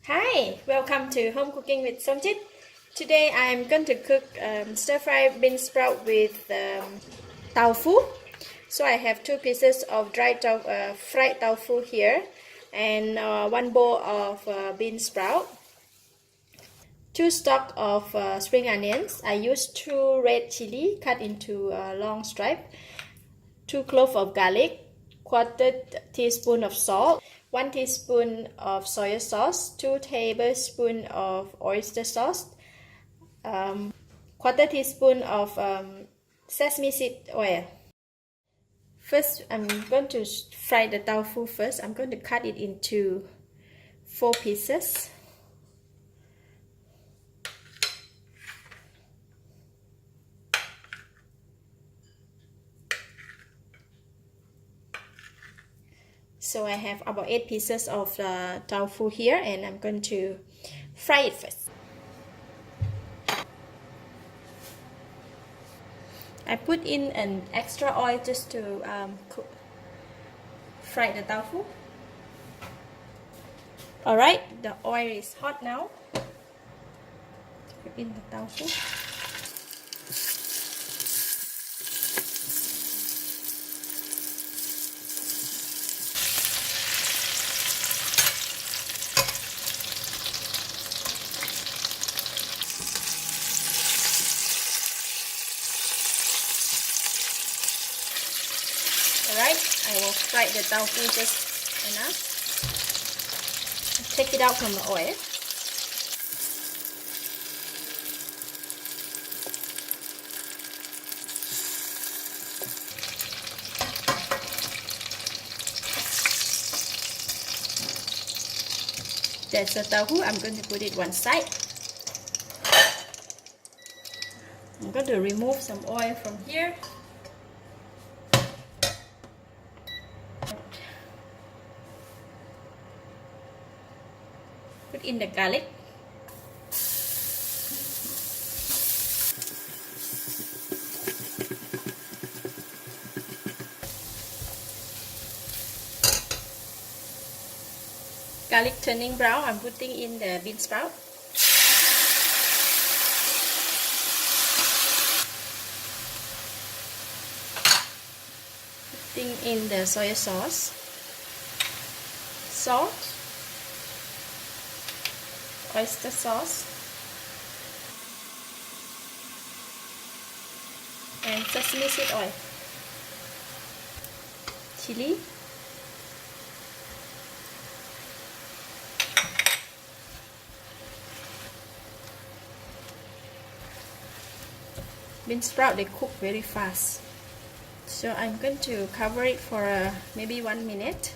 Hi, welcome to Home Cooking with Somjit. Today I'm going to cook stir-fry bean sprout with tofu. So I have two pieces of fried tofu here and one bowl of bean sprout, two stalks of spring onions. I used two red chili cut into long stripe, two cloves of garlic, quarter teaspoon of salt, 1 teaspoon of soy sauce, 2 tablespoons of oyster sauce, quarter teaspoon of sesame seed oil. First, I'm going to fry the tofu first. I'm going to cut it into 4 pieces. So I have about 8 pieces of tofu here, and I'm going to fry it first. I put in an extra oil just to fry the tofu. Alright, the oil is hot now. Put in the tofu. Alright, I will fry the tofu just enough. Take it out from the oil. That's the tofu. I'm going to put it one side. I'm going to remove some oil from here. Put in the garlic. Garlic turning brown, I'm putting in the bean sprout. Putting in the soy sauce, salt, oyster sauce, and sesame seed oil, chili, bean sprout, they cook very fast, so I'm going to cover it for maybe 1 minute.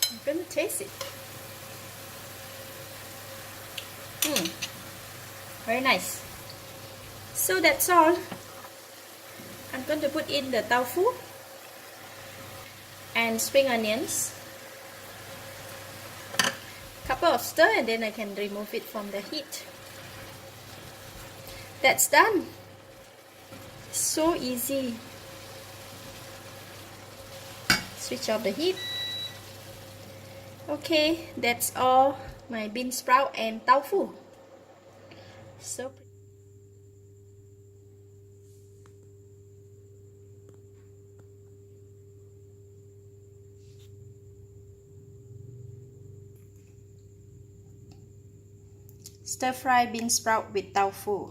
I'm going to taste it. Very nice. So that's all. I'm going to put in the tofu and spring onions. Couple of stir and then I can remove it from the heat. That's done. So easy. Switch off the heat. Okay, that's all my bean sprout and tofu. So stir-fry bean sprout with tofu.